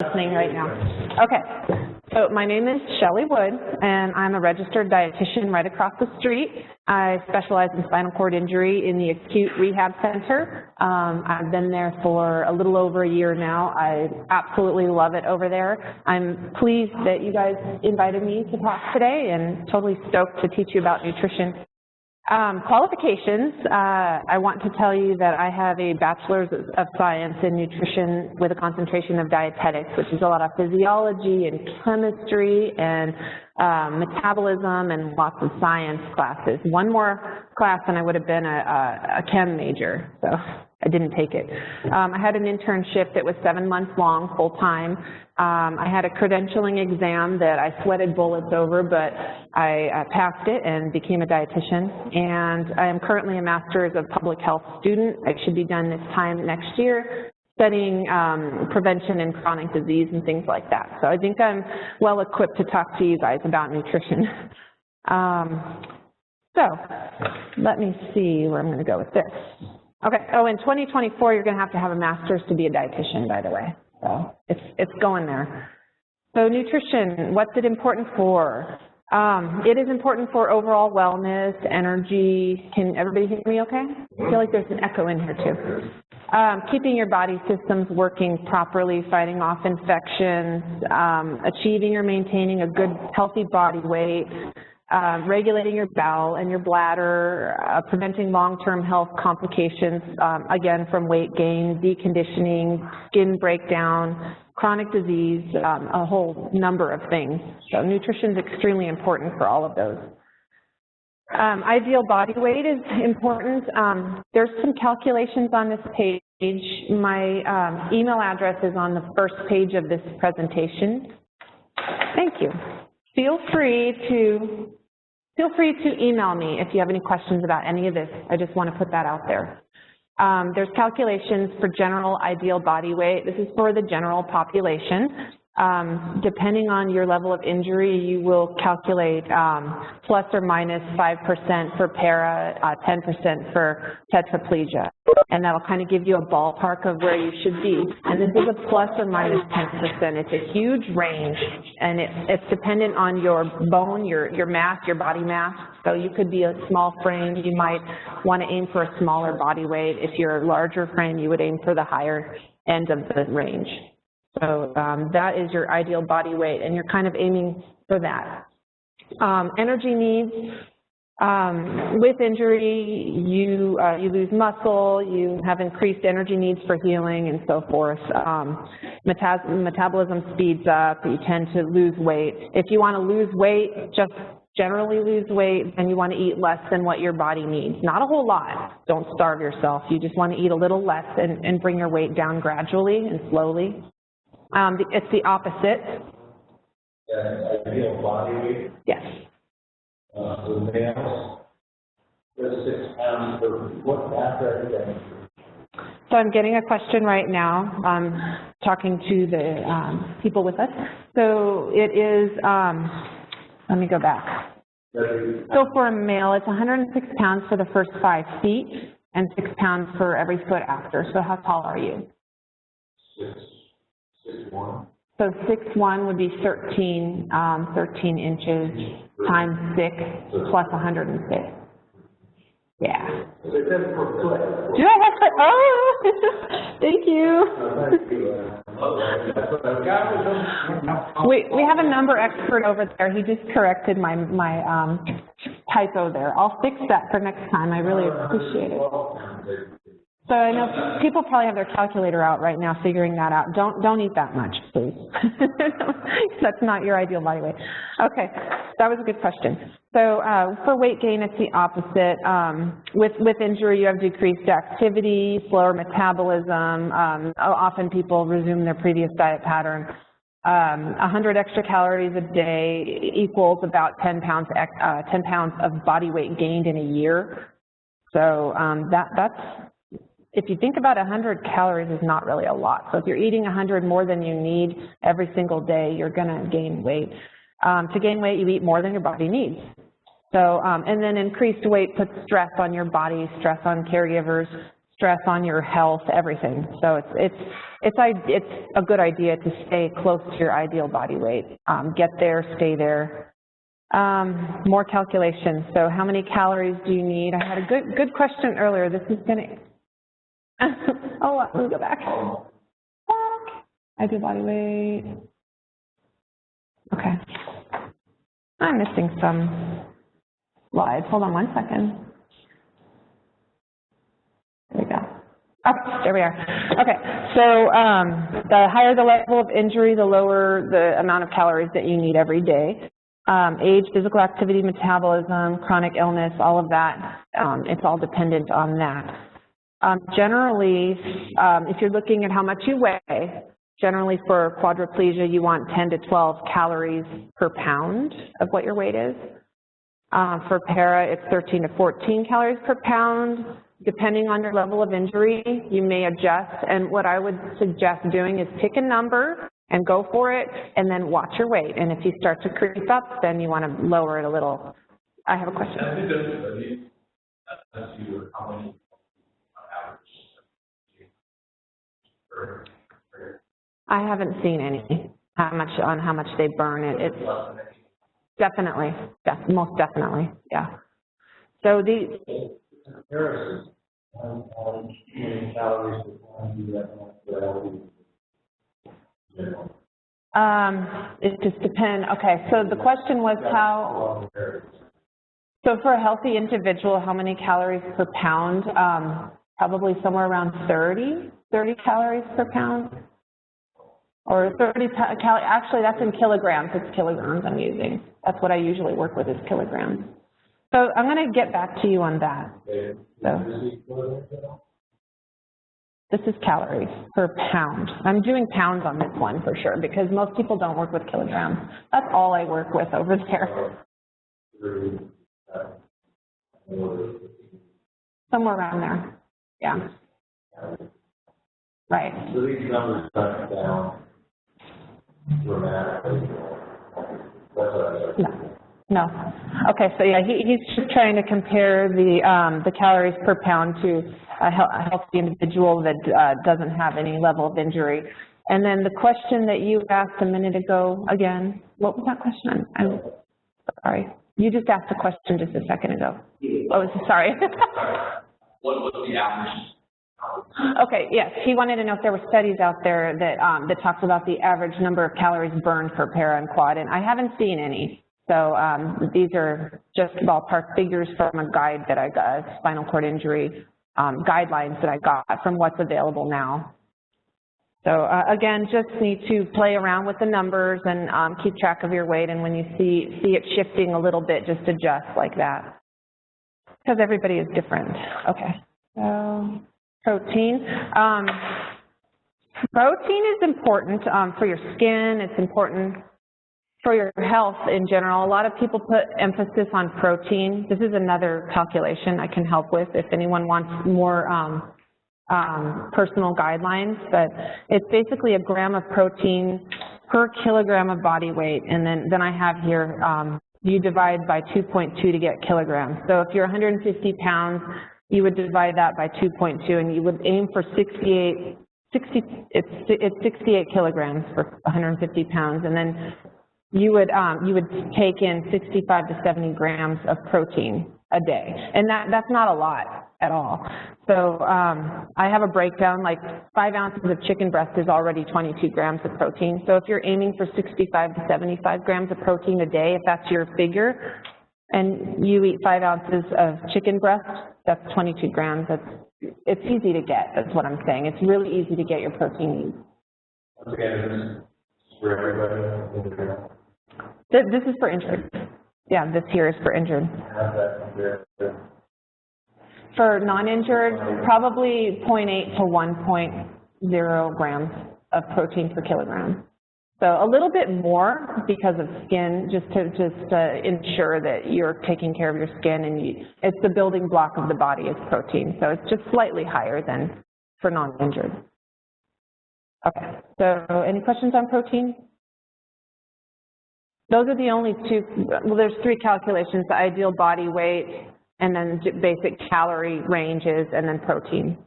Listening right now. Okay, so my name is Shelley Wood, and I'm a registered dietitian right across the street. I specialize in spinal cord injury in the acute rehab center. I've been there for a little over a year now. I absolutely love it over there. I'm pleased that you guys invited me to talk today, and totally stoked to teach you about nutrition. Qualifications, I want to tell you that I have a Bachelor's of Science in Nutrition with a concentration of dietetics, which is a lot of physiology and chemistry and metabolism and lots of science classes. One more class and I would have been a chem major, so I didn't take it. I had an internship that was 7 months long, full-time. I had a credentialing exam that I sweated bullets over, but I passed it and became a dietitian. And I am currently a Master's of Public Health student. I should be done this time next year, studying prevention and chronic disease and things like that. So I think I'm well equipped to talk to you guys about nutrition. So let me see where I'm going to go with this. Okay, oh, in 2024, you're going to have a master's to be a dietitian, by the way. So it's going there. So nutrition, what's it important for? It is important for overall wellness, energy. Can everybody hear me okay? I feel like there's an echo in here too. Keeping your body systems working properly, fighting off infections, achieving or maintaining a good, healthy body weight, regulating your bowel and your bladder, preventing long-term health complications, again, from weight gain, deconditioning, skin breakdown, chronic disease, a whole number of things. So nutrition is extremely important for all of those. Ideal body weight is important. There's some calculations on this page. My email address is on the first page of this presentation. Thank you. Feel free to email me if you have any questions about any of this. I just want to put that out there. There's calculations for general ideal body weight. This is for the general population. Depending on your level of injury, you will calculate plus or minus 5% for para, 10% for tetraplegia. And that'll kind of give you a ballpark of where you should be. And this is a plus or minus 10%. It's a huge range, and it's dependent on your bone, your mass, your body mass. So you could be a small frame, you might want to aim for a smaller body weight. If you're a larger frame, you would aim for the higher end of the range. So that is your ideal body weight, and you're kind of aiming for that. Energy needs, with injury, you lose muscle, you have increased energy needs for healing and so forth. Metabolism speeds up, you tend to lose weight. If you want to lose weight, just generally lose weight, then you want to eat less than what your body needs. Not a whole lot. Don't starve yourself. You just want to eat a little less and bring your weight down gradually and slowly. It's the opposite. Ideal body weight? Yes. For males, 6 pounds per foot after everything. So I'm getting a question right now, talking to the people with us. So it is, let me go back. So for a male, it's 106 pounds for the first 5 feet and 6 pounds for every foot after. So how tall are you? 6'1". So 6'1" would be 13 inches times 6 plus 106. Yeah. Do I have to? Oh, thank you. We have a number expert over there. He just corrected my typo there. I'll fix that for next time. I really appreciate it. So I know people probably have their calculator out right now figuring that out. Don't eat that much, please. That's not your ideal body weight. Okay, that was a good question. So for weight gain, it's the opposite. With injury, you have decreased activity, slower metabolism. Often people resume their previous diet pattern. 100 extra calories a day equals about 10 pounds of body weight gained in a year. So that's, if you think about 100 calories is not really a lot. So if you're eating 100 more than you need every single day, you're going to gain weight. To gain weight, you eat more than your body needs. So, and then increased weight puts stress on your body, stress on caregivers, stress on your health, everything. So it's a good idea to stay close to your ideal body weight. Get there, stay there. More calculations. So how many calories do you need? I had a good question earlier. This is going to, oh, let me go back. Ideal body weight. Okay. I'm missing some slides. Hold on 1 second. There we go. Oh, there we are. Okay, so the higher the level of injury, the lower the amount of calories that you need every day. Age, physical activity, metabolism, chronic illness, all of that, it's all dependent on that. Generally, if you're looking at how much you weigh, generally for quadriplegia, you want 10 to 12 calories per pound of what your weight is. For para, it's 13 to 14 calories per pound. Depending on your level of injury, you may adjust, and what I would suggest doing is pick a number and go for it, and then watch your weight. And if you start to creep up, then you want to lower it a little. I have a question. I think that's how many average. I haven't seen any, how much they burn it. It's definitely, most definitely, yeah. So the comparison on calories it just depends. Okay, so the question was how, so for a healthy individual, how many calories per pound? Probably somewhere around 30 calories per pound. Or 30 calories, actually that's in kilograms, it's kilograms I'm using. That's what I usually work with is kilograms. So I'm going to get back to you on that. So, this is calories per pound. I'm doing pounds on this one for sure because most people don't work with kilograms. That's all I work with over there. Somewhere around there, yeah. Right. So these numbers cut down dramatically. No. Okay, so yeah, he's just trying to compare the calories per pound to a healthy individual that doesn't have any level of injury. And then the question that you asked a minute ago, again, what was that question? I'm sorry. You just asked a question just a second ago. Oh, sorry. What was the average? Okay, yes, he wanted to know if there were studies out there that that talks about the average number of calories burned for para and quad, and I haven't seen any. So these are just ballpark figures from a guide that I got, spinal cord injury guidelines that I got from what's available now. So again, just need to play around with the numbers and keep track of your weight, and when you see it shifting a little bit, just adjust like that. Because everybody is different. Okay, so protein. Protein is important for your skin, it's important for your health in general. A lot of people put emphasis on protein. This is another calculation I can help with if anyone wants more personal guidelines, but it's basically a gram of protein per kilogram of body weight, and then I have here, you divide by 2.2 to get kilograms. So if you're 150 pounds, you would divide that by 2.2, and you would aim for 68 kilograms for 150 pounds, and then you would take in 65 to 70 grams of protein a day, and that's not a lot at all. So I have a breakdown, like 5 ounces of chicken breast is already 22 grams of protein. So if you're aiming for 65 to 75 grams of protein a day, if that's your figure, and you eat 5 ounces of chicken breast, that's 22 grams. It's easy to get, that's what I'm saying. It's really easy to get your protein needs. Again, for everybody. This is for injured. Yeah, this here is for injured. For non-injured, probably 0.8 to 1.0 grams of protein per kilogram. So a little bit more because of skin, just to ensure that you're taking care of your skin, and it's the building block of the body is protein. So it's just slightly higher than for non-injured. Okay, so any questions on protein? Those are the only two, well, there's 3 calculations, the ideal body weight, and then basic calorie ranges, and then protein.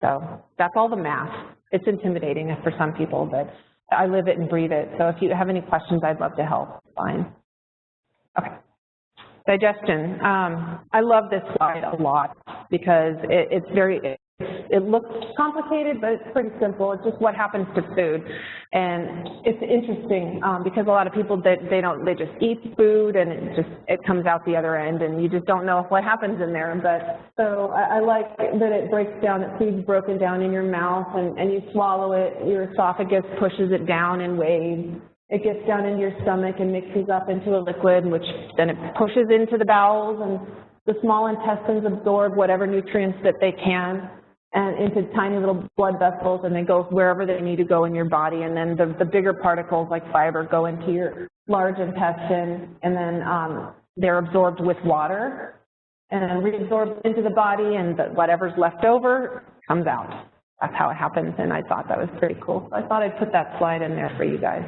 So that's all the math. It's intimidating for some people, but I live it and breathe it. So if you have any questions, I'd love to help. Fine. Okay. Digestion. I love this slide a lot because it looks complicated, but it's pretty simple. It's just what happens to food. And it's interesting because a lot of people, they just eat food and it comes out the other end and you just don't know what happens in there. But so I like that it breaks down, that food's broken down in your mouth and you swallow it, your esophagus pushes it down in waves. It gets down into your stomach and mixes up into a liquid, which then it pushes into the bowels, and the small intestines absorb whatever nutrients that they can and into tiny little blood vessels, and they go wherever they need to go in your body. And then the bigger particles like fiber go into your large intestine, and then they're absorbed with water and then reabsorbed into the body, and whatever's left over comes out. That's how it happens, and I thought that was pretty cool. So I thought I'd put that slide in there for you guys.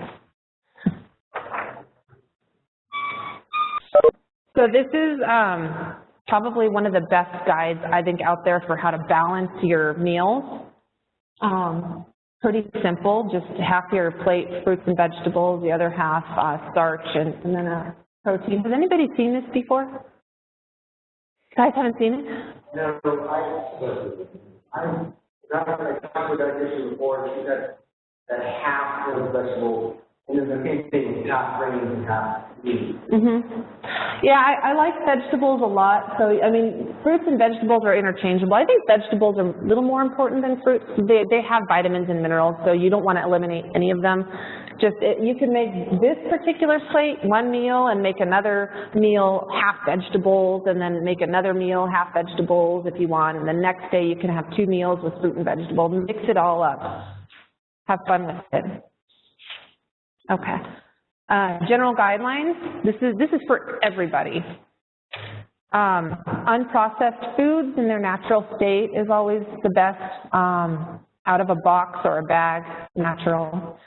So this is probably one of the best guides, I think, out there for how to balance your meals. Pretty simple, just half your plate fruits and vegetables, the other half starch, and then a protein. Has anybody seen this before? You guys haven't seen it? No, I'm not going to talk about dietitian before. She said that half of vegetables, and then the same thing, half grains and half meat. Yeah, I like vegetables a lot. So, I mean, fruits and vegetables are interchangeable. I think vegetables are a little more important than fruits. They have vitamins and minerals, so you don't want to eliminate any of them. You can make this particular plate one meal and make another meal half vegetables, and then make another meal half vegetables if you want. And the next day you can have 2 meals with fruit and vegetables and mix it all up. Have fun with it. Okay. General guidelines. This is for everybody. Unprocessed foods in their natural state is always the best. Out of a box or a bag, natural.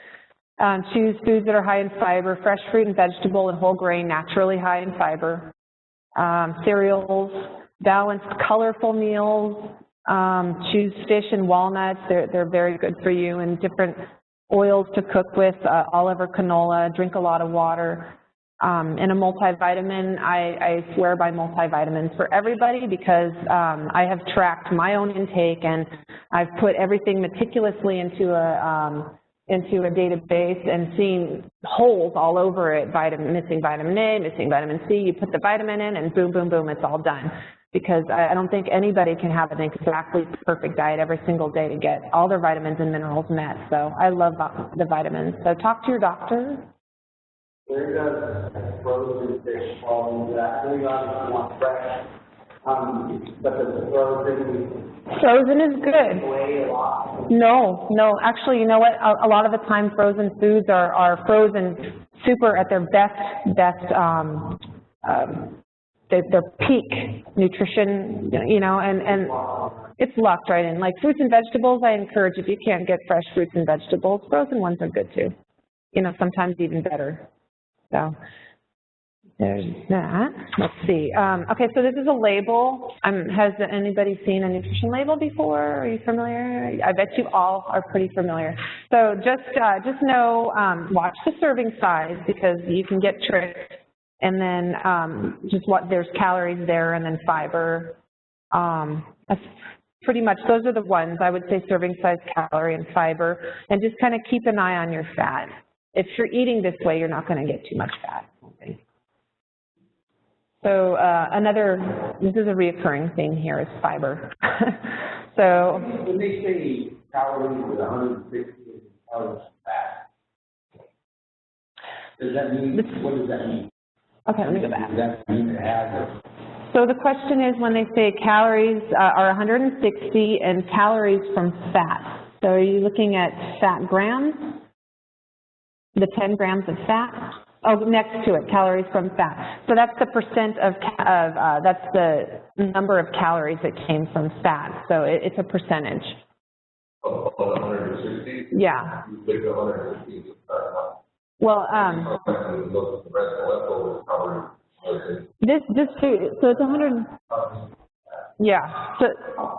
Choose foods that are high in fiber, fresh fruit and vegetable and whole grain, naturally high in fiber. Cereals, balanced, colorful meals. Choose fish and walnuts. They're very good for you, and different oils to cook with, olive or canola. Drink a lot of water. And a multivitamin, I swear by multivitamins for everybody because I have tracked my own intake, and I've put everything meticulously into a database and seen holes all over it, missing vitamin A, missing vitamin C. You put the vitamin in and boom, boom, boom, it's all done. Because I don't think anybody can have an exactly perfect diet every single day to get all their vitamins and minerals met. So I love the vitamins. So talk to your doctor. Where does frozen fish fall into that? I really obviously want fresh, but the frozen is good. No, actually, you know what? A lot of the time, frozen foods are frozen super at their best their peak nutrition, you know, and it's locked right in. Like fruits and vegetables, I encourage, if you can't get fresh fruits and vegetables, frozen ones are good too. You know, sometimes even better. So there's that. Let's see. Okay, so this is a label. Has anybody seen a nutrition label before? Are you familiar? I bet you all are pretty familiar. So just know, watch the serving size because you can get tricked. And then just what there's calories there, and then fiber. That's pretty much, those are the ones. I would say serving size, calorie, and fiber. And just kind of keep an eye on your fat. If you're eating this way, you're not going to get too much fat. Okay. So this is a reoccurring thing here, is fiber. So when they say calories with 160 calories fat, does that mean, what does that mean? Okay, let me go back. So the question is, when they say calories are 160 and calories from fat. So are you looking at fat grams? The 10 grams of fat? Oh, next to it, calories from fat. So that's the percent that's the number of calories that came from fat. So it's a percentage. Oh, 160? Yeah. You pick 160. Well, this food, so it's 100, yeah,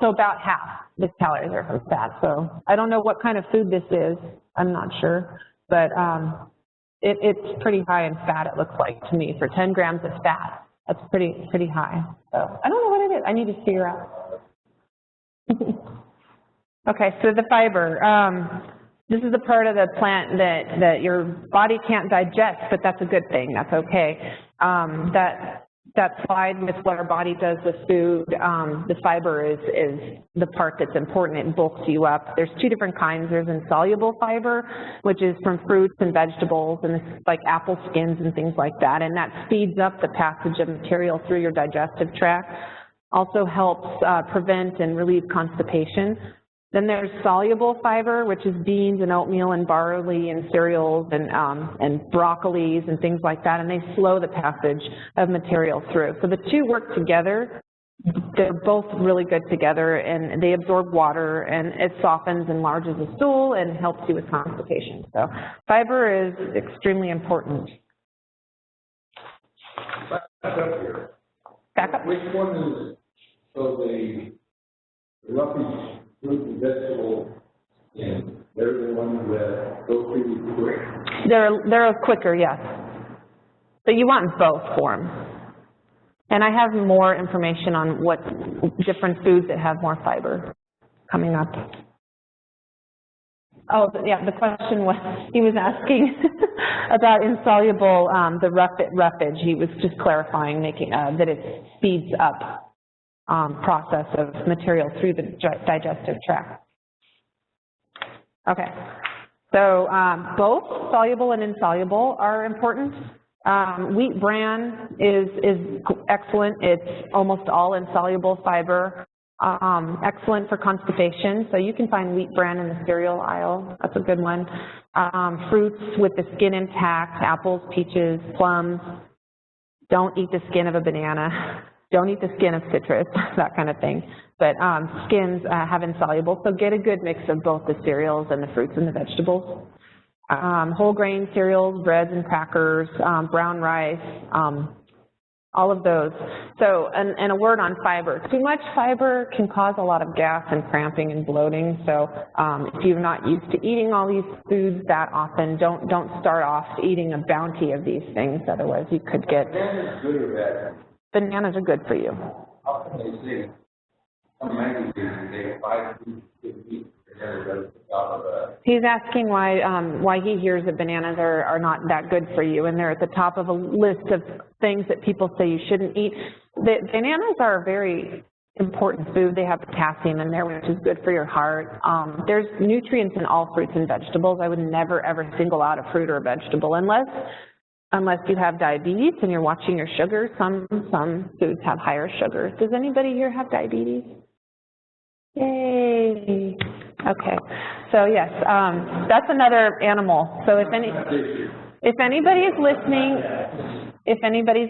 so about half. the calories are from fat. So I don't know what kind of food this is. I'm not sure, but it's pretty high in fat, it looks like to me, for 10 grams of fat. That's pretty high. So I don't know what it is. I need to figure out. Okay, so the fiber. This is the part of the plant that your body can't digest, but that's a good thing. That's okay. That slide with what our body does with food, the fiber is the part that's important. It bulks you up. There's two different kinds. There's insoluble fiber, which is from fruits and vegetables, and it's like apple skins and things like that, and that speeds up the passage of material through your digestive tract. Also helps prevent and relieve constipation. Then there's soluble fiber, which is beans and oatmeal and barley and cereals and broccolis and things like that, and they slow the passage of material through. So the two work together. They're both really good together, and they absorb water, and it softens and enlarges the stool and helps you with constipation. So fiber is extremely important. Back up here. Back up. Which one is, so the roughage fruit and vegetable, and they're the ones that go pretty quick? They're quicker, yes. But you want both for them. And I have more information on what different foods that have more fiber coming up. Oh, yeah, the question was, he was asking about insoluble, the roughage. He was just clarifying, making that it speeds up process of material through the digestive tract. Okay, so both soluble and insoluble are important. Wheat bran is excellent. It's almost all insoluble fiber. Excellent for constipation. So you can find wheat bran in the cereal aisle. That's a good one. Fruits with the skin intact, apples, peaches, plums. Don't eat the skin of a banana. Don't eat the skin of citrus, that kind of thing. But skins have insoluble, so get a good mix of both the cereals and the fruits and the vegetables. Whole grain cereals, breads and crackers, brown rice, all of those. So, and a word on fiber. Too much fiber can cause a lot of gas and cramping and bloating. So if you're not used to eating all these foods that often, don't start off eating a bounty of these things. Otherwise you could get... Bananas good or bad? Bananas are good for you. How can they say, some magazines, they have 5 foods to eat, and everybody's out of that? He's asking why he hears that bananas are not that good for you, and they're at the top of a list of things that people say you shouldn't eat. Bananas are a very important food. They have potassium in there, which is good for your heart. There's nutrients in all fruits and vegetables. I would never, ever single out a fruit or a vegetable unless you have diabetes and you're watching your sugar. Some foods have higher sugar. Does anybody here have diabetes? Yay. Okay. So yes, that's another animal. So if anybody's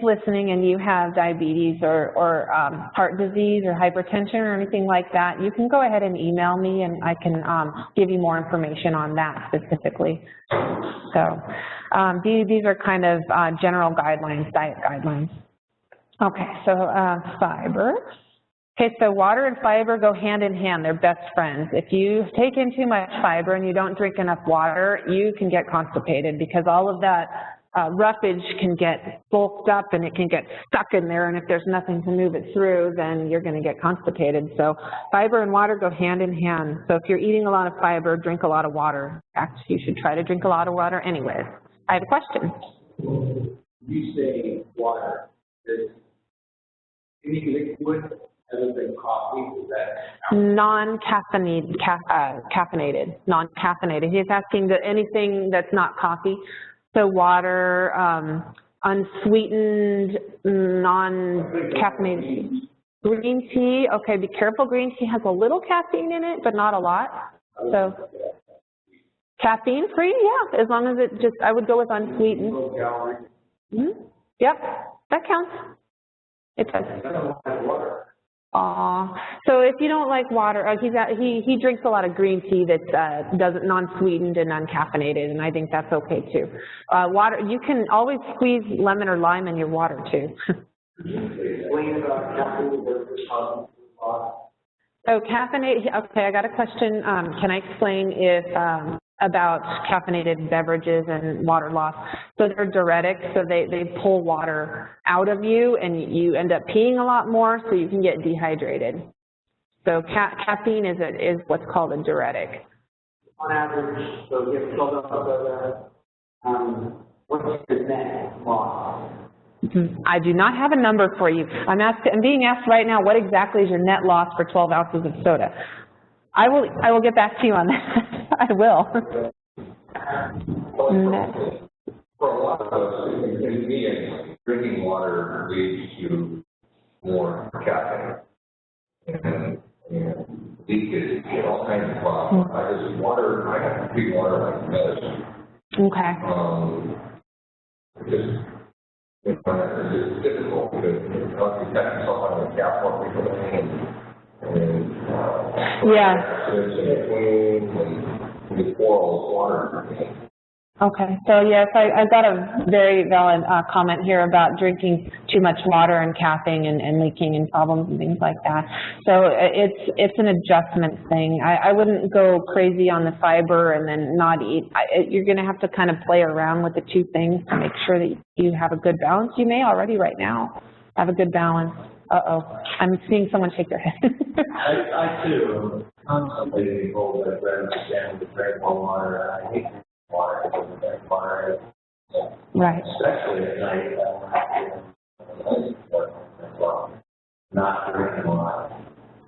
listening and you have diabetes or heart disease or hypertension or anything like that, you can go ahead and email me and I can give you more information on that specifically. So these are kind of general guidelines, diet guidelines. Okay, so fiber. Okay, so water and fiber go hand in hand. They're best friends. If you take in too much fiber and you don't drink enough water, you can get constipated because all of that roughage can get bulked up and it can get stuck in there, and if there's nothing to move it through, then you're going to get constipated. So fiber and water go hand in hand. So if you're eating a lot of fiber, drink a lot of water. In fact, you should try to drink a lot of water anyways. I have a question. You say water. Is any liquid other than coffee, is that? Non-caffeinated, non-caffeinated. He's asking that anything that's not coffee. So water, unsweetened, non-caffeinated. Green tea, okay, be careful. Green tea has a little caffeine in it, but not a lot. So caffeine free, yeah, as long as it just, I would go with unsweetened. Mm-hmm. Yep, that counts. It does. So if you don't like water, he drinks a lot of green tea that's non-sweetened and uncaffeinated, and I think that's okay too. Water, you can always squeeze lemon or lime in your water too. So caffeinated, okay, I got a question. Can I explain if, about caffeinated beverages and water loss? So they're diuretics, so they pull water out of you and you end up peeing a lot more, so you can get dehydrated. So caffeine is what's called a diuretic. On average, so if you fill up what's the net loss? I do not have a number for you. I'm being asked right now, what exactly is your net loss for 12 ounces of soda? I will get back to you on that. I will. For a lot of us, in me, drinking water leads to more caffeine and leakage and all kinds of problems. I have to treat water like medicine. Okay. It's difficult because you catch yourself on the cap more frequently and the oral water. Okay, so yes, I got a very valid comment here about drinking too much water and caffeine and leaking and problems and things like that. So it's an adjustment thing. I wouldn't go crazy on the fiber and then not eat. You're going to have to kind of play around with the two things to make sure that you have a good balance. You may already right now have a good balance. Uh-oh, I'm seeing someone shake their head. I too, constantly being told that I understand to drink more water. I hate water, right. Especially at night, not drinking water.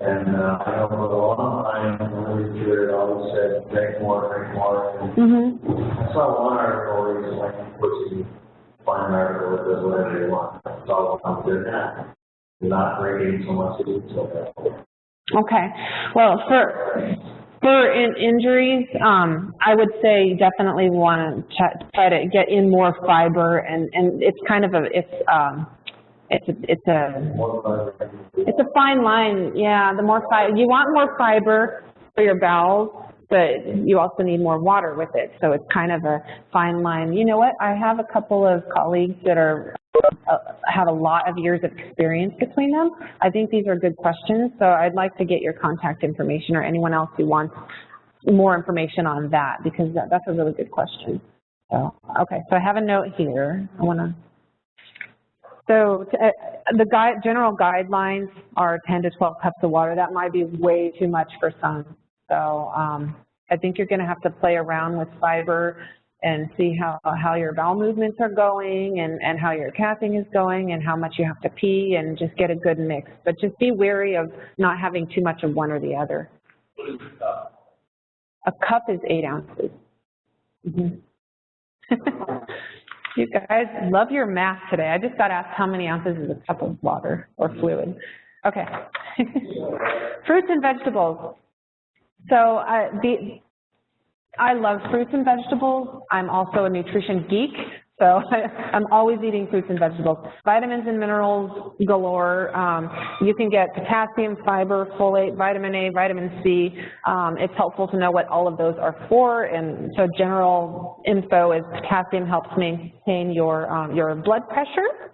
And I know for a long time, when we did it, always said, drink more. I saw one article recently, which is a fine article that does whatever you want. That's all I'm doing now. You're not drinking so much food, so bad. Okay. Well, for injuries, I would say definitely want to try to get in more fiber, and it's kind of it's a fine line. Yeah, the more fiber you want, more fiber for your bowels, but you also need more water with it. So it's kind of a fine line. You know what? I have a couple of colleagues that have a lot of years of experience between them. I think these are good questions, so I'd like to get your contact information or anyone else who wants more information on that, because that's a really good question. So, okay, so I have a note here. The general guidelines are 10 to 12 cups of water. That might be way too much for some. So I think you're going to have to play around with fiber and see how your bowel movements are going and how your capping is going and how much you have to pee, and just get a good mix. But just be wary of not having too much of one or the other. What is a cup? A cup is 8 ounces. You guys love your math today. I just got asked how many ounces is a cup of water or fluid. Okay. Fruits and vegetables. So I love fruits and vegetables. I'm also a nutrition geek, so I'm always eating fruits and vegetables. Vitamins and minerals galore. You can get potassium, fiber, folate, vitamin A, vitamin C. It's helpful to know what all of those are for, and so general info is potassium helps maintain your blood pressure.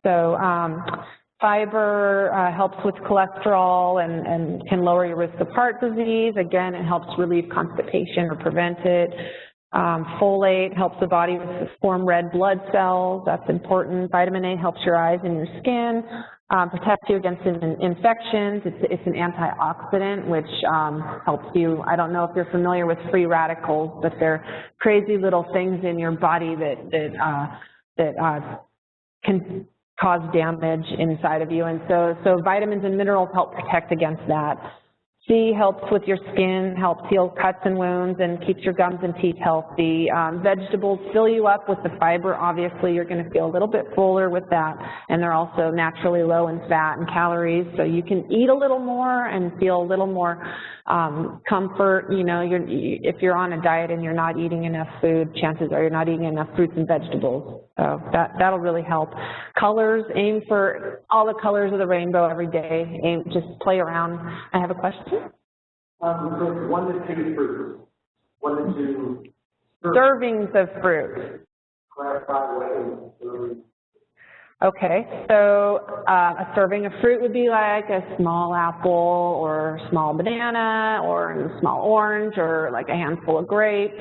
So fiber helps with cholesterol and can lower your risk of heart disease. Again, it helps relieve constipation or prevent it. Folate helps the body form red blood cells. That's important. Vitamin A helps your eyes and your skin. Protects you against infections. It's an antioxidant, which helps you. I don't know if you're familiar with free radicals, but they're crazy little things in your body that can cause damage inside of you, and so vitamins and minerals help protect against that. C helps with your skin, helps heal cuts and wounds, and keeps your gums and teeth healthy. Vegetables fill you up with the fiber. Obviously, you're going to feel a little bit fuller with that, and they're also naturally low in fat and calories, so you can eat a little more and feel a little more comfort. You know, if you're on a diet and you're not eating enough food, chances are you're not eating enough fruits and vegetables. So that'll really help. Colors, aim for all the colors of the rainbow every day. Just play around. I have a question. 1 to 2 fruits. 1 to 2 servings of fruit. Clarify what is serving. Okay, so a serving of fruit would be like a small apple or small banana or a small orange or like a handful of grapes.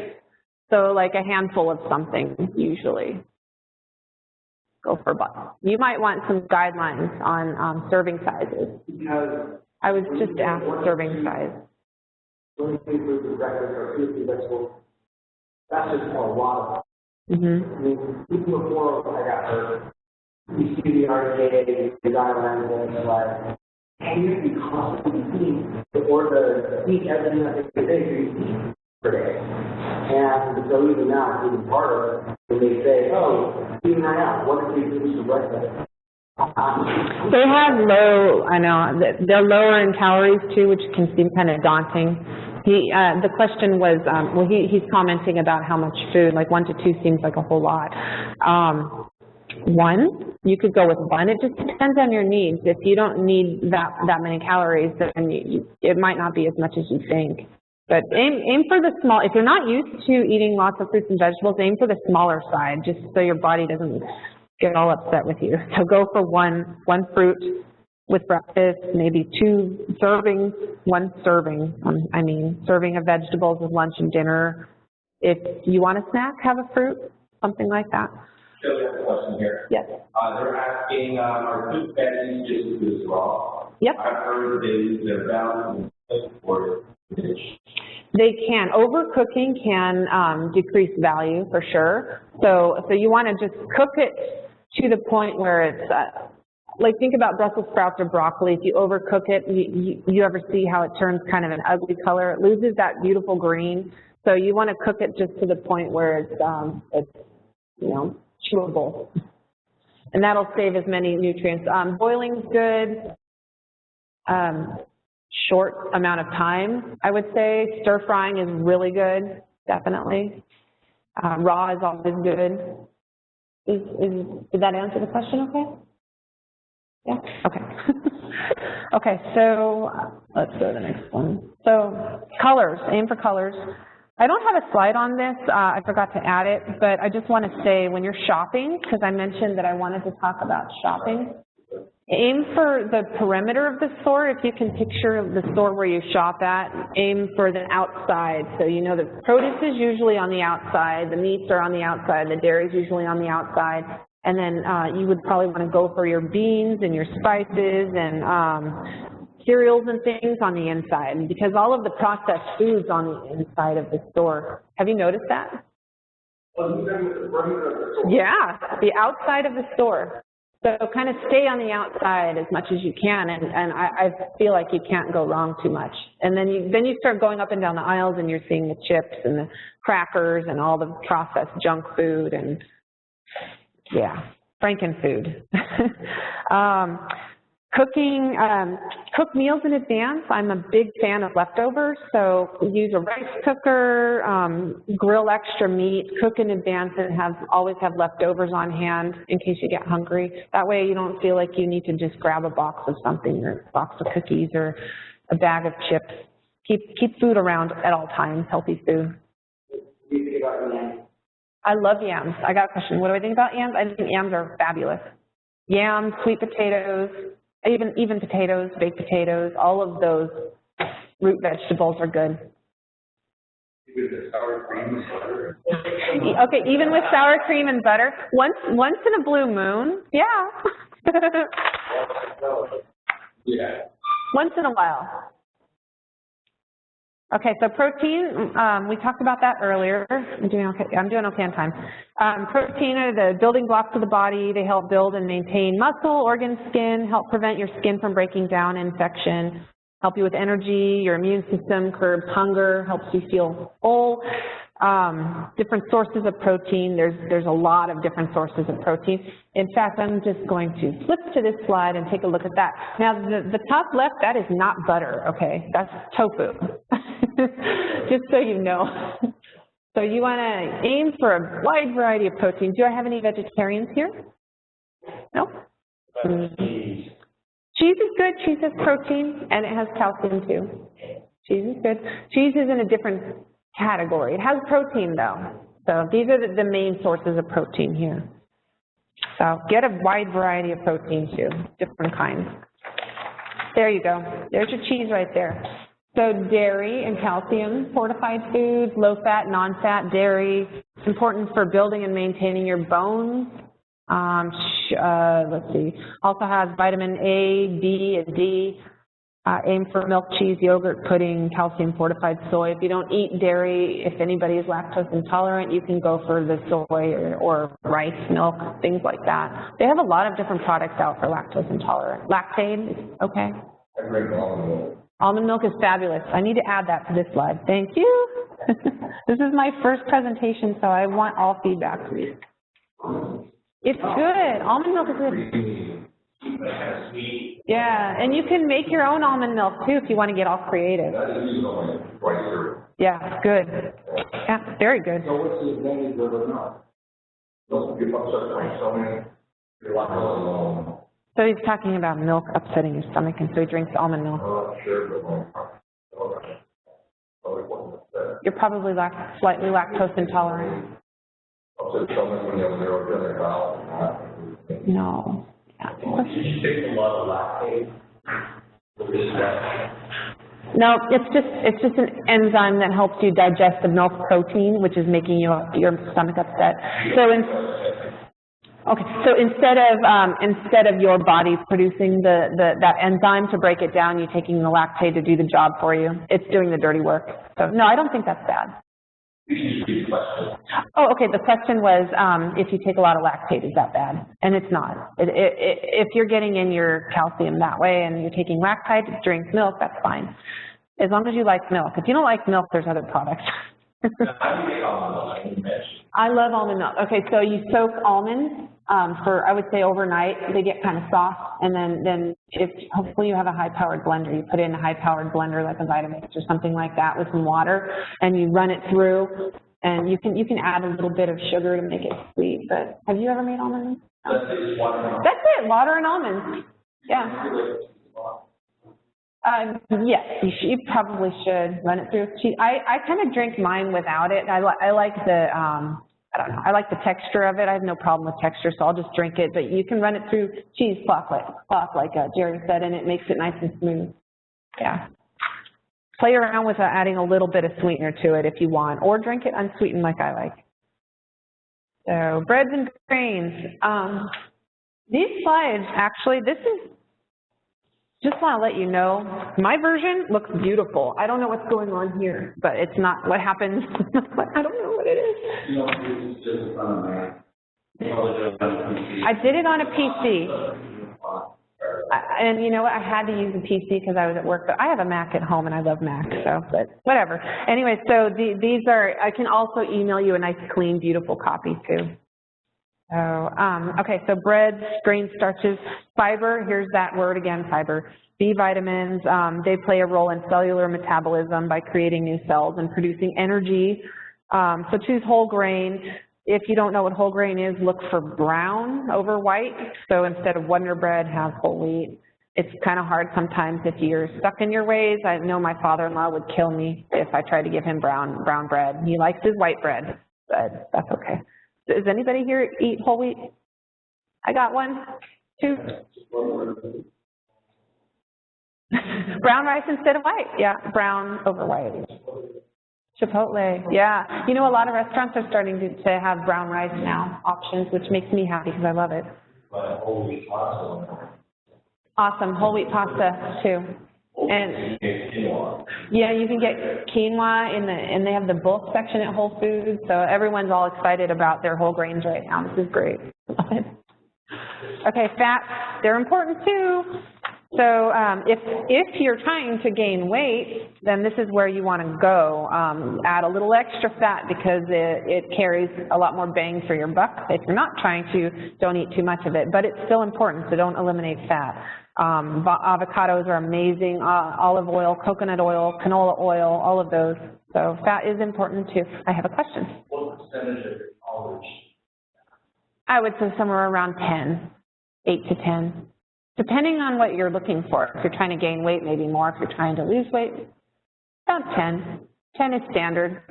So like a handful of something usually. Go for butt. You might want some guidelines on serving sizes. Because I was just asked serving size. when you think fruits and breakfast or fruits and vegetables, that's just a lot of. I mean, even before I got hurt, you see the RDA, the guidelines, and it's like, can you be constantly eating or the eat everything that they say you eat per day? And so even now, it's even harder when they say, oh, even right now, what if we do some breakfast? They have low, I know, they're lower in calories too, which can seem kind of daunting. The question was, well, he's commenting about how much food, like 1 to 2 seems like a whole lot. 1, you could go with 1. It just depends on your needs. If you don't need that many calories, then it might not be as much as you think. But aim for the small. If you're not used to eating lots of fruits and vegetables, aim for the smaller side, just so your body doesn't get all upset with you. So go for one fruit with breakfast, maybe 2 servings, 1 serving, serving of vegetables with lunch and dinner. If you want a snack, have a fruit, something like that. Shelley has a question here. Yes. They're asking, are fruit veggies just as good as raw? Yep. I've heard they use their balance for fish. They can. Overcooking can decrease value for sure. So you want to just cook it to the point where it's, like think about Brussels sprouts or broccoli. If you overcook it, you ever see how it turns kind of an ugly color? It loses that beautiful green. So you want to cook it just to the point where it's chewable. And that'll save as many nutrients. Boiling's good. Short amount of time, I would say. Stir frying is really good, definitely. Raw is always good. Did that answer the question okay? Yeah? Okay. Okay, so let's go to the next one. So colors, aim for colors. I don't have a slide on this. I forgot to add it, but I just want to say when you're shopping, because I mentioned that I wanted to talk about shopping, aim for the perimeter of the store. If you can picture the store where you shop at, aim for the outside. So you know the produce is usually on the outside, the meats are on the outside, the dairy is usually on the outside, and then you would probably want to go for your beans and your spices and cereals and things on the inside, because all of the processed foods on the inside of the store. Have you noticed that? Yeah, the outside of the store. So kind of stay on the outside as much as you can, and I feel like you can't go wrong too much. And then you start going up and down the aisles, and you're seeing the chips and the crackers and all the processed junk food and, yeah, Frankenfood. Cooking, cook meals in advance. I'm a big fan of leftovers, so use a rice cooker, grill extra meat, cook in advance, and always have leftovers on hand in case you get hungry. That way you don't feel like you need to just grab a box of something, or a box of cookies, or a bag of chips. Keep food around at all times, healthy food. What do you think about yams? I love yams. I got a question. What do I think about yams? I think yams are fabulous. Yams, sweet potatoes, even potatoes, baked potatoes, all of those root vegetables are good. Even the sour cream and butter. Okay, even with sour cream and butter, once in a blue moon, yeah. Yeah. Once in a while. Okay, so protein, we talked about that earlier. I'm doing okay on time. Protein are the building blocks of the body. They help build and maintain muscle, organs, skin, help prevent your skin from breaking down, infection, help you with energy, your immune system, curbs hunger, helps you feel full. Different sources of protein. There's a lot of different sources of protein. In fact, I'm just going to flip to this slide and take a look at that. Now, the top left, that is not butter, okay? That's tofu, just so you know. So you want to aim for a wide variety of protein. Do I have any vegetarians here? No? Cheese is good. Cheese has protein, and it has calcium, too. Cheese is good. Cheese is in a different category. It has protein, though. So these are the main sources of protein here. So get a wide variety of protein too, different kinds. There you go. There's your cheese right there. So dairy and calcium, fortified foods, low-fat, non-fat dairy, important for building and maintaining your bones. Let's see, also has vitamin A, B, and D. Aim for milk, cheese, yogurt, pudding, calcium fortified soy. If you don't eat dairy, if anybody is lactose intolerant, you can go for the soy or rice milk, things like that. They have a lot of different products out for lactose intolerant. Lactate is okay. I drink almond milk. Almond milk is fabulous. I need to add that to this slide. Thank you. This is my first presentation, so I want all feedback from you. It's good. Almond milk is good. Yeah, and you can make your own almond milk too if you want to get all creative. Yeah, good. Yeah, very good. So what's the advantage of the milk? Don't give up so many. So he's talking about milk upsetting your stomach, and so he drinks almond milk. You're probably slightly lactose intolerant. No. You take a lot of lactate. No, it's just an enzyme that helps you digest the milk protein, which is making your stomach upset. So instead of your body producing that enzyme to break it down, you're taking the lactate to do the job for you. It's doing the dirty work. So no, I don't think that's bad. Oh, okay. The question was, if you take a lot of lactate, is that bad? And it's not. If you're getting in your calcium that way and you're taking lactate to drink milk, that's fine. As long as you like milk. If you don't like milk, there's other products. I love almond milk. Okay, so you soak almonds for, I would say, overnight. They get kind of soft, and then if hopefully you have a high-powered blender, you put it in a high-powered blender like a Vitamix or something like that with some water, and you run it through, and you can add a little bit of sugar to make it sweet. But have you ever made almond milk? No. That's it, water and almonds. Yeah. Yes, you probably should run it through cheese. I kind of drink mine without it. I like the, I don't know, I like the texture of it. I have no problem with texture, so I'll just drink it. But you can run it through cheesecloth like Jerry said, and it makes it nice and smooth. Yeah. Play around with adding a little bit of sweetener to it if you want, or drink it unsweetened like I like. So breads and grains. These slides, actually, this is, just want to let you know, my version looks beautiful. I don't know what's going on here, but it's not what happens. I don't know what it is. I did it on a PC. And you know what, I had to use a PC because I was at work, but I have a Mac at home and I love Mac, so, but whatever. Anyway, so these are, I can also email you a nice, clean, beautiful copy too. So, okay, so breads, grain starches, fiber, here's that word again, fiber. B vitamins, they play a role in cellular metabolism by creating new cells and producing energy. So choose whole grain. If you don't know what whole grain is, look for brown over white. So instead of Wonder Bread, have whole wheat. It's kind of hard sometimes if you're stuck in your ways. I know my father-in-law would kill me if I tried to give him brown bread. He likes his white bread, but that's okay. Does anybody here eat whole wheat? I got one, two. Brown rice instead of white. Yeah, brown over white. Chipotle, yeah. You know, a lot of restaurants are starting to have brown rice now options, which makes me happy because I love it. Awesome, whole wheat pasta too. And yeah, you can get quinoa and they have the bulk section at Whole Foods, so everyone's all excited about their whole grains right now. This is great. Okay, fats, they're important too. So if you're trying to gain weight, then this is where you want to go. Add a little extra fat because it carries a lot more bang for your buck. If you're not trying to, don't eat too much of it, but it's still important, so don't eliminate fat. Avocados are amazing, olive oil, coconut oil, canola oil, all of those. So fat is important too. I have a question. What percentage of your calories? I would say somewhere around 10, 8 to 10. Depending on what you're looking for. If you're trying to gain weight, maybe more. If you're trying to lose weight, about 10. 10 is standard.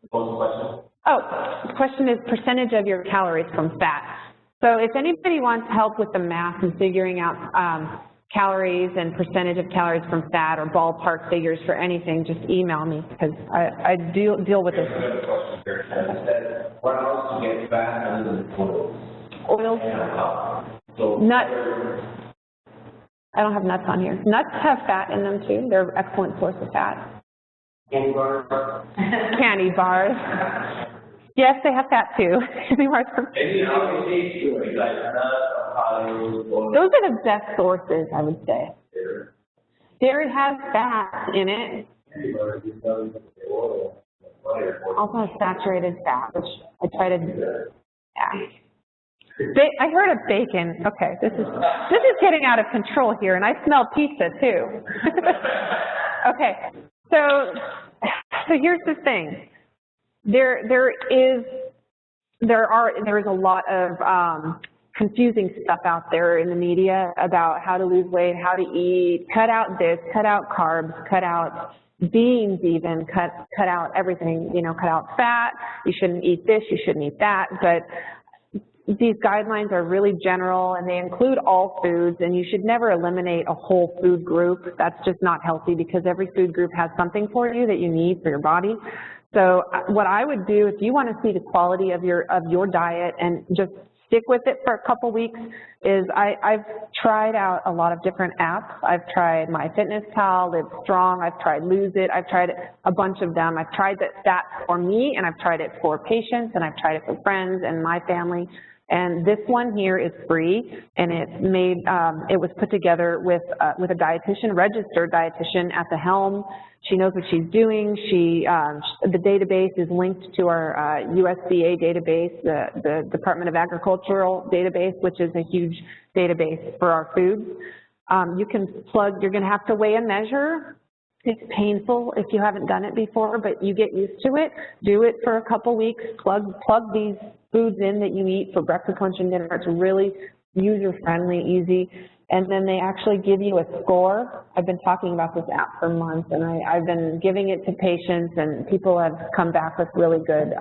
What's the question? Oh, the question is percentage of your calories from fat. So if anybody wants help with the math and figuring out calories and percentage of calories from fat or ballpark figures for anything, just email me, because I deal with this. What else to get fat other than oils? Oils? So nuts. I don't have nuts on here. Nuts have fat in them too. They're an excellent source of fat. Candy bars. Candy bars. Yes, they have fat too. Candy bars are... Those are the best sources, I would say. Dairy has fat in it. Also has saturated fat, which I try to, yeah. I heard of bacon. Okay, this is getting out of control here, and I smell pizza too. Okay, so here's the thing. There is a lot of confusing stuff out there in the media about how to lose weight, how to eat, cut out this, cut out carbs, cut out beans even, cut out everything, you know, cut out fat, you shouldn't eat this, you shouldn't eat that, but these guidelines are really general and they include all foods, and you should never eliminate a whole food group. That's just not healthy, because every food group has something for you that you need for your body. So what I would do, if you want to see the quality of your diet and just stick with it for a couple weeks, is I've tried out a lot of different apps. I've tried MyFitnessPal, Live Strong, I've tried Lose It, I've tried a bunch of them. I've tried that for me, and I've tried it for patients, and I've tried it for friends and my family. And this one here is free, and it's made, it was put together with a dietitian, registered dietitian at the helm. She knows what she's doing. The database is linked to our USDA database, the Department of Agricultural database, which is a huge database for our foods. You can plug, you're going to have to weigh and measure. It's painful if you haven't done it before, but you get used to it. Do it for a couple weeks. Plug these foods in that you eat for breakfast, lunch, and dinner. It's really user-friendly, easy. And then they actually give you a score. I've been talking about this app for months, and I've been giving it to patients, and people have come back with really good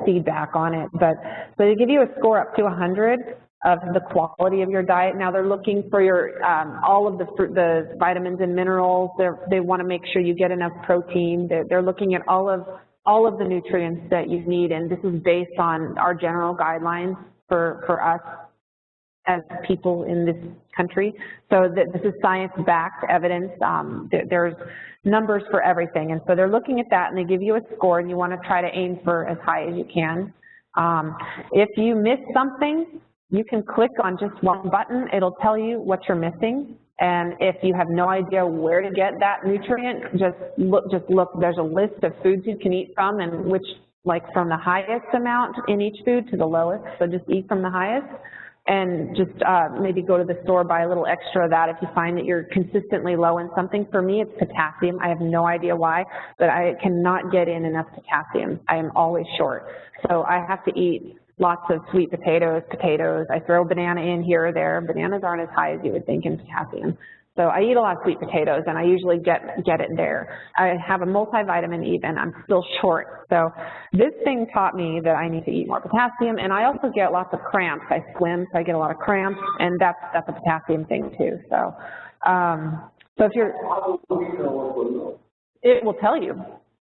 feedback on it. But so they give you a score up to 100 of the quality of your diet. Now they're looking for your all of the vitamins and minerals. They want to make sure you get enough protein. They're looking at all of the nutrients that you need, and this is based on our general guidelines for us as people in this country. So this is science-backed evidence. There's numbers for everything, and so they're looking at that, and they give you a score, and you want to try to aim for as high as you can. If you miss something, you can click on just one button. It'll tell you what you're missing. And if you have no idea where to get that nutrient, just look. There's a list of foods you can eat from, and which, like, from the highest amount in each food to the lowest. So just eat from the highest, and just maybe go to the store, buy a little extra of that if you find that you're consistently low in something. For me, it's potassium. I have no idea why, but I cannot get in enough potassium. I am always short. So I have to eat lots of sweet potatoes. I throw a banana in here or there. Bananas aren't as high as you would think in potassium. So I eat a lot of sweet potatoes, and I usually get it there. I have a multivitamin even. I'm still short. So this thing taught me that I need to eat more potassium, and I also get lots of cramps. I swim, so I get a lot of cramps, and that's a potassium thing too. So, so if you're, it will tell you.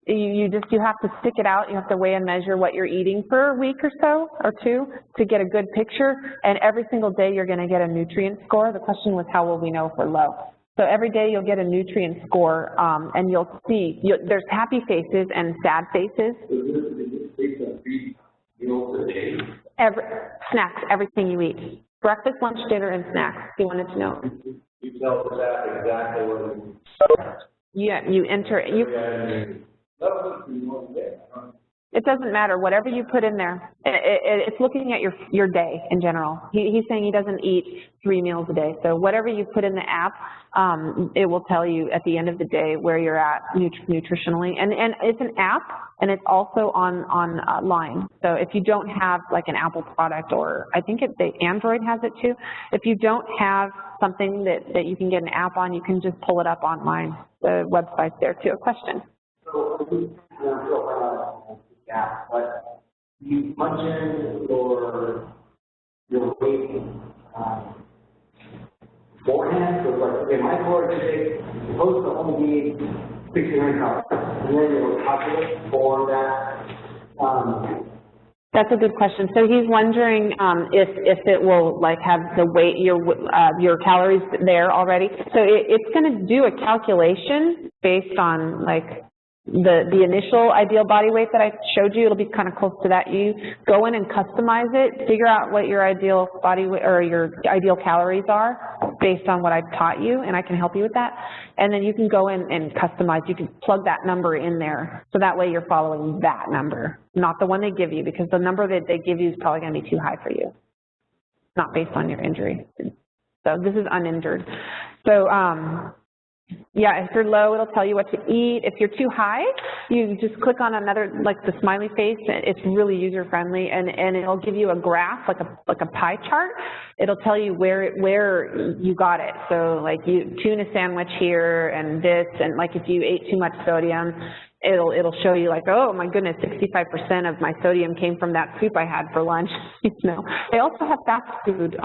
You have to stick it out. You have to weigh and measure what you're eating for a week or so, or two, to get a good picture. And every single day you're going to get a nutrient score. The question was, how will we know if we're low? So every day you'll get a nutrient score, and you'll see there's happy faces and sad faces. Snacks, everything you eat. Breakfast, lunch, dinner, and snacks. You wanted to know. You tell us that exactly what Yeah, you enter. It doesn't matter, whatever you put in there. It's looking at your day in general. He's saying he doesn't eat 3 meals a day. So whatever you put in the app, it will tell you at the end of the day where you're at nutritionally. And it's an app, and it's also online. So if you don't have like an Apple product, or I think the Android has it too. If you don't have something that you can get an app on, you can just pull it up online. The website's there too. A question? So but you punch in your weight beforehand. So it's like, okay, my caloric intake is supposed to only be 1,600 calories, and then you'll calculate for that. That's a good question. So he's wondering if it will like have the weight, your calories there already. So it's going to do a calculation based on like the initial ideal body weight that I showed you. It'll be kind of close to that. You go in and customize it, figure out what your ideal body weight or your ideal calories are based on what I've taught you, and I can help you with that. And then you can go in and customize. You can plug that number in there, so that way you're following that number, not the one they give you, because the number that they give you is probably going to be too high for you, not based on your injury. So this is uninjured. So yeah, if you're low, it'll tell you what to eat. If you're too high, you just click on another, like the smiley face. It's really user-friendly, and it'll give you a graph, like a pie chart. It'll tell you where you got it. So like tuna sandwich here and this, and like if you ate too much sodium, it'll show you like, oh my goodness, 65% of my sodium came from that soup I had for lunch. You know, they also have fast food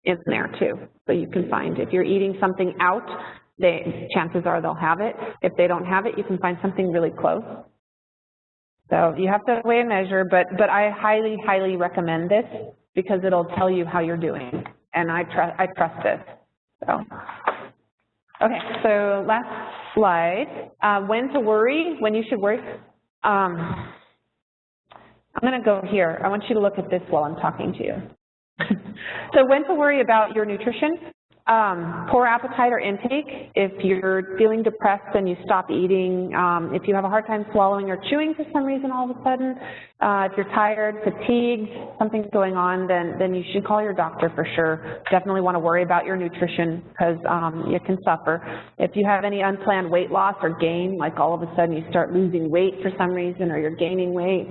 in there too, so you can find if you're eating something out. Chances are they'll have it. If they don't have it, you can find something really close. So you have to weigh and measure, but I highly, highly recommend this because it'll tell you how you're doing, and I trust this. So, okay, so last slide. When to worry, when you should worry. I'm going to go here. I want you to look at this while I'm talking to you. So when to worry about your nutrition. Poor appetite or intake. If you're feeling depressed and you stop eating, if you have a hard time swallowing or chewing for some reason all of a sudden, if you're tired, fatigued, something's going on, then you should call your doctor for sure. Definitely want to worry about your nutrition because you can suffer. If you have any unplanned weight loss or gain, like all of a sudden you start losing weight for some reason or you're gaining weight,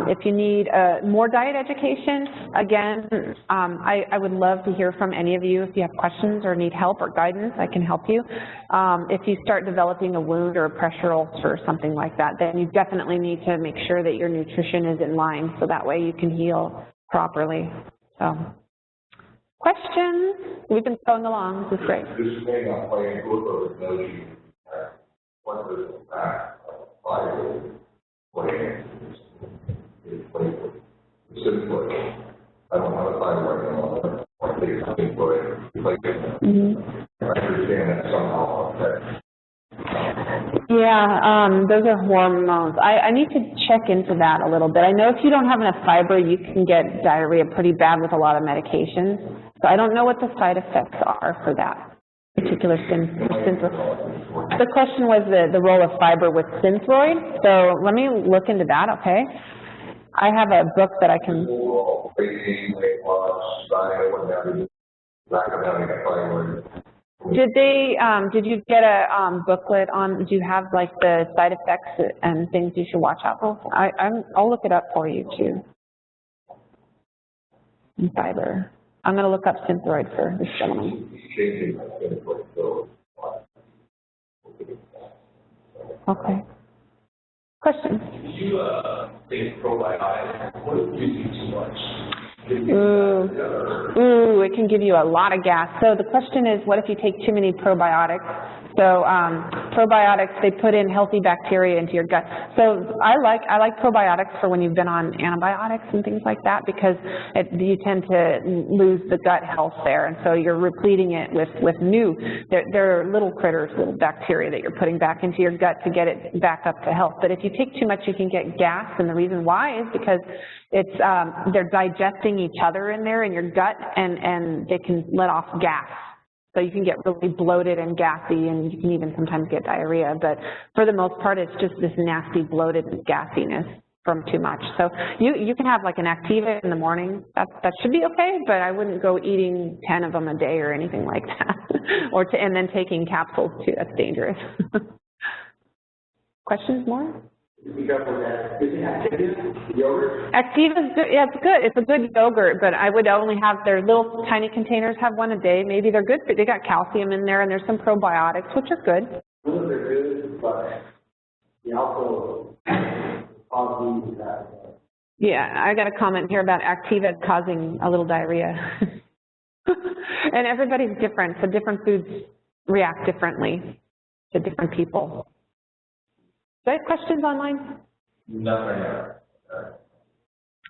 if you need more diet education, again, I would love to hear from any of you. If you have questions or need help or guidance, I can help you. If you start developing a wound or a pressure ulcer or something like that, then you definitely need to make sure that your nutrition is in line so that way you can heal properly. So, questions? We've been going along. This is great. This may not play into it, but it knows you what the fact of weighing simply. I don't have a thyroid now. I take something for it. Like, I understand that somehow. Yeah, those are hormones. I need to check into that a little bit. I know if you don't have enough fiber, you can get diarrhea pretty bad with a lot of medications. So I don't know what the side effects are for that particular synthroid. The question was the role of fiber with synthroid. So let me look into that, okay? I have a book that I can. Did you get a booklet on? Do you have like the side effects and things you should watch out for? I'll look it up for you too. And fiber. I'm going to look up synthroid for this gentleman. Okay. Questions? Did you take probiotics? What if you do too much? Ooh, it can give you a lot of gas. So the question is, what if you take too many probiotics? So probiotics, they put in healthy bacteria into your gut. So I like probiotics for when you've been on antibiotics and things like that because you tend to lose the gut health there, and so you're repleting it with new. They're little critters, little bacteria that you're putting back into your gut to get it back up to health. But if you take too much, you can get gas, and the reason why is because it's they're digesting each other in there in your gut, and they can let off gas. So you can get really bloated and gassy, and you can even sometimes get diarrhea. But for the most part, it's just this nasty bloated gassiness from too much. So you can have like an Activa in the morning. That should be okay, but I wouldn't go eating 10 of them a day or anything like that. And then taking capsules too. That's dangerous. Questions more? Be careful with that. Is it Activa yogurt? Activa is good. Yeah, it's good. It's a good yogurt, but I would only have their little tiny containers. Have one a day. Maybe they're good. But they got calcium in there, and there's some probiotics, which are good. Those are good, but they also cause these Yeah, I got a comment here about Activa causing a little diarrhea. And everybody's different, so different foods react differently to different people. Do I have questions online? Nothing.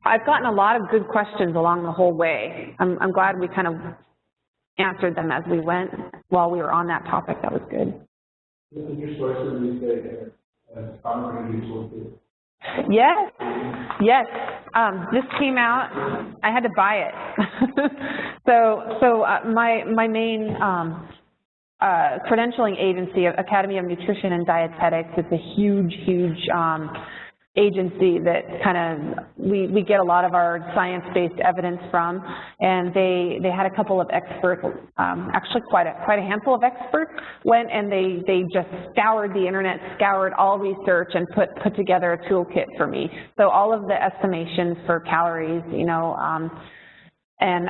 I've gotten a lot of good questions along the whole way. I'm glad we kind of answered them as we went while we were on that topic. That was good. This is your source of music, NonOrganic toolkit. Yes, yes. This came out. I had to buy it. so my main credentialing agency, Academy of Nutrition and Dietetics, it's a huge agency that kind of we get a lot of our science-based evidence from, and they had a couple of experts, actually quite a handful of experts went and they just scoured the internet, scoured all research, and put together a toolkit for me. So all of the estimations for calories, you know, and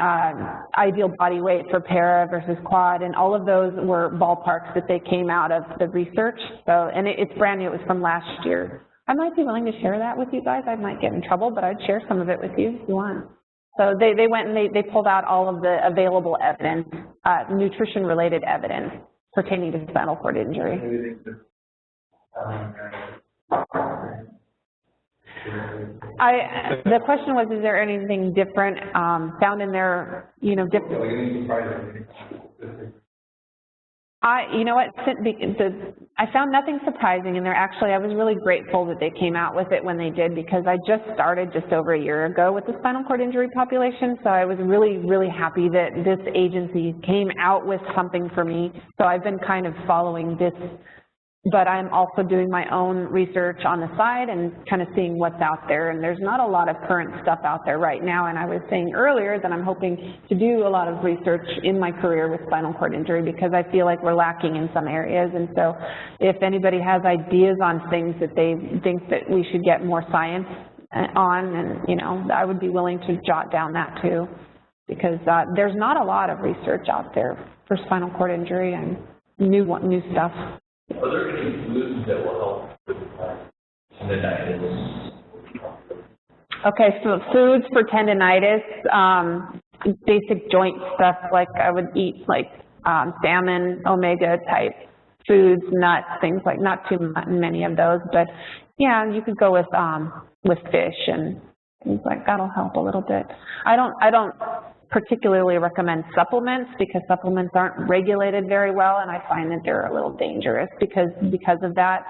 ideal body weight for para versus quad, and all of those were ballparks that they came out of the research. So, and it's brand new. It was from last year. I might be willing to share that with you guys. I might get in trouble, but I'd share some of it with you if you want. So they went and they pulled out all of the available evidence, nutrition-related evidence pertaining to spinal cord injury. The question was, is there anything different found in there, you know, different? You know what, I found nothing surprising, and I was really grateful that they came out with it when they did, because I just started just over a year ago with the spinal cord injury population, so I was really happy that this agency came out with something for me. So I've been kind of following this, but I'm also doing my own research on the side and kind of seeing what's out there, and there's not a lot of current stuff out there right now. And I was saying earlier that I'm hoping to do a lot of research in my career with spinal cord injury, because I feel like we're lacking in some areas. And so if anybody has ideas on things that they think that we should get more science on, and you know, I would be willing to jot down that too, because there's not a lot of research out there for spinal cord injury and new stuff. Are there any foods that will help with tendonitis? Okay, so foods for tendonitis, basic joint stuff, like I would eat like salmon, omega type foods, nuts, things like, not too many of those, but yeah, you could go with fish and things like that'll help a little bit. I don't particularly recommend supplements, because supplements aren't regulated very well, and I find that they're a little dangerous because of that.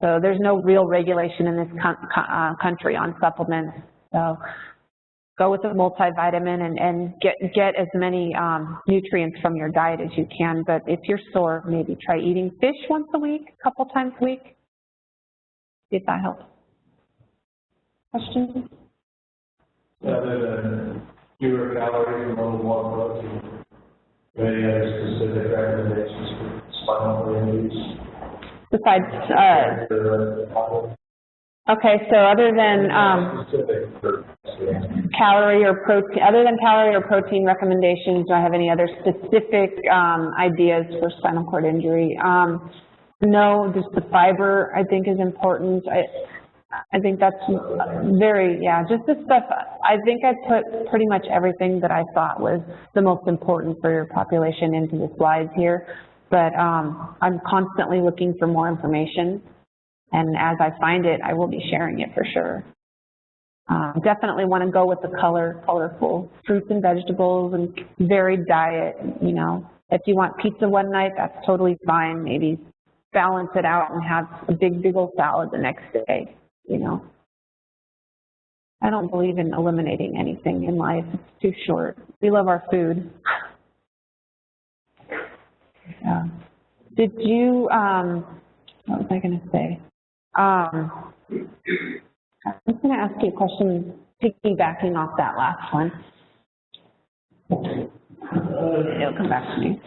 So there's no real regulation in this country on supplements. So go with a multivitamin and get as many nutrients from your diet as you can. But if you're sore, maybe try eating fish once a week, a couple times a week. See if that helps. Questions? Other than fewer calories and a little more protein, any other specific recommendations for spinal cord injuries? Besides, okay, so other than calorie or protein recommendations, do I have any other specific ideas for spinal cord injury? No, just the fiber I think is important. I think that's just the stuff. I think I put pretty much everything that I thought was the most important for your population into the slides here, but I'm constantly looking for more information, and as I find it, I will be sharing it for sure. Definitely want to go with the colorful fruits and vegetables and varied diet. You know, if you want pizza one night, that's totally fine. Maybe balance it out and have a big old salad the next day. You know, I don't believe in eliminating anything in life. It's too short. We love our food. Did you, what was I going to say? I'm going to ask you a question piggybacking off that last one. It'll come back to me.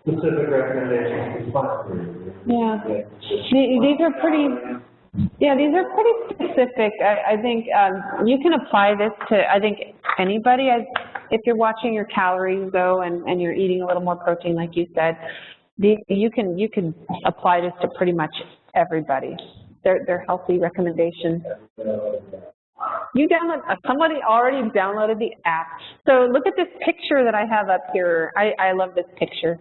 Specific recommendations for spinal injury. Yeah, these are pretty. Yeah, these are pretty specific. I think you can apply this to, I think, anybody. If you're watching your calories, though, and you're eating a little more protein, like you said, you can apply this to pretty much everybody. They're healthy recommendations. You somebody already downloaded the app. So look at this picture that I have up here. I love this picture.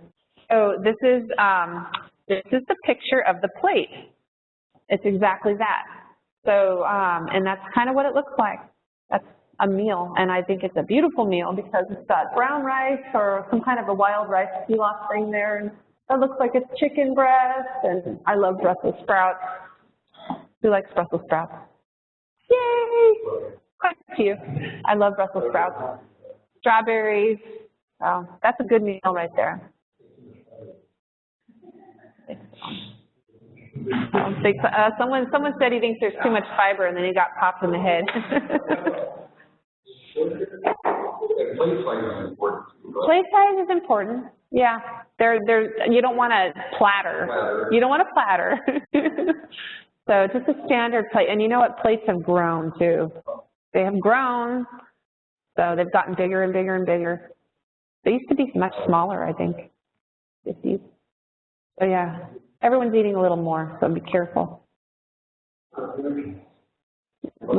So this is the picture of the plate. It's exactly that. So, and that's kind of what it looks like. That's a meal, and I think it's a beautiful meal because it's got brown rice or some kind of a wild rice pilaf thing there, and it looks like it's chicken breast, and I love Brussels sprouts. Who likes Brussels sprouts? Yay! Quite a few. I love Brussels sprouts. Strawberries. Oh, that's a good meal right there. Someone said he thinks there's too much fiber, and then he got popped in the head. Plate size is important. Plate size is important. Yeah, you don't want a platter. You don't want a platter. So just a standard plate, and you know what? Plates have grown too. They have grown, so they've gotten bigger and bigger and bigger. They used to be much smaller, I think. 50s. So yeah, everyone's eating a little more, so be careful. Value one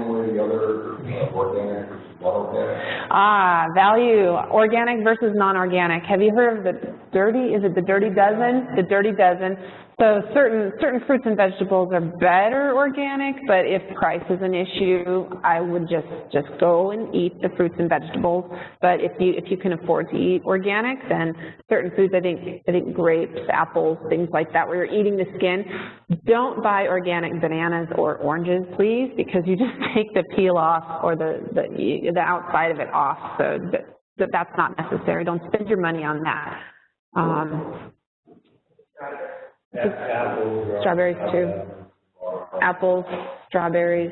way or the other, organic versus non-organic? Value, organic versus non-organic. Have you heard of the dirty, is it the dirty dozen? The dirty dozen. So certain fruits and vegetables are better organic, but if price is an issue, I would just go and eat the fruits and vegetables. But if you can afford to eat organic, then certain foods, I think grapes, apples, things like that, where you're eating the skin. Don't buy organic bananas or oranges, please, because you just take the peel off or the outside of it off. So that's not necessary. Don't spend your money on that. Strawberries too. Apples, strawberries.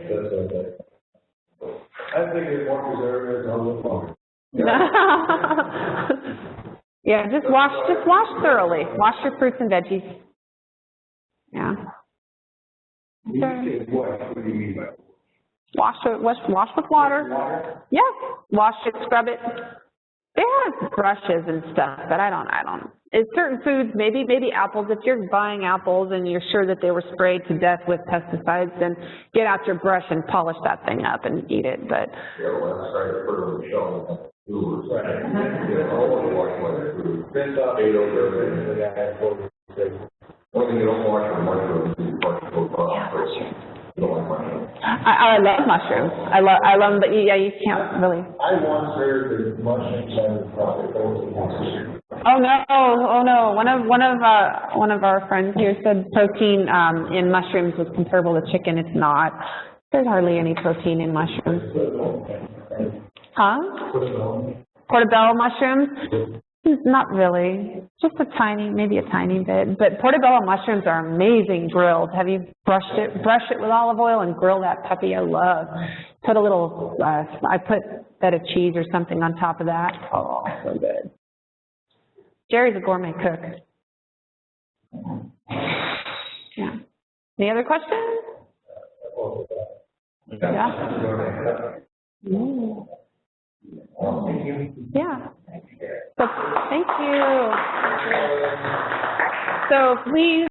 I think it's more preservatives on the phone. Yeah, just wash thoroughly. Wash your fruits and veggies. Yeah. You say wash, what do you mean by Wash with water. Yeah. Wash it, scrub it. They have brushes and stuff, but I don't. It's certain foods, maybe apples. If you're buying apples and you're sure that they were sprayed to death with pesticides, then get out your brush and polish that thing up and eat it. But yeah, well, that's right. Put it on the shelf. Yeah, I want to wash my food. Rinse off one thing you don't wash your mushrooms, you wash those off. You don't like mushrooms. I love mushrooms. I love them, but yeah, you can't really. I once heard that mushrooms are probably Oh no! One of our friends here said protein in mushrooms was comparable to chicken. It's not. There's hardly any protein in mushrooms. Huh? Portobello mushrooms? Not really. Just maybe a tiny bit. But portobello mushrooms are amazing grilled. Have you brush it with olive oil and grill that puppy? I love. Put a little, I put feta cheese or something on top of that. Oh, so good. Jerry's a gourmet cook. Yeah. Any other questions? Yeah. Yeah. So, thank you. So please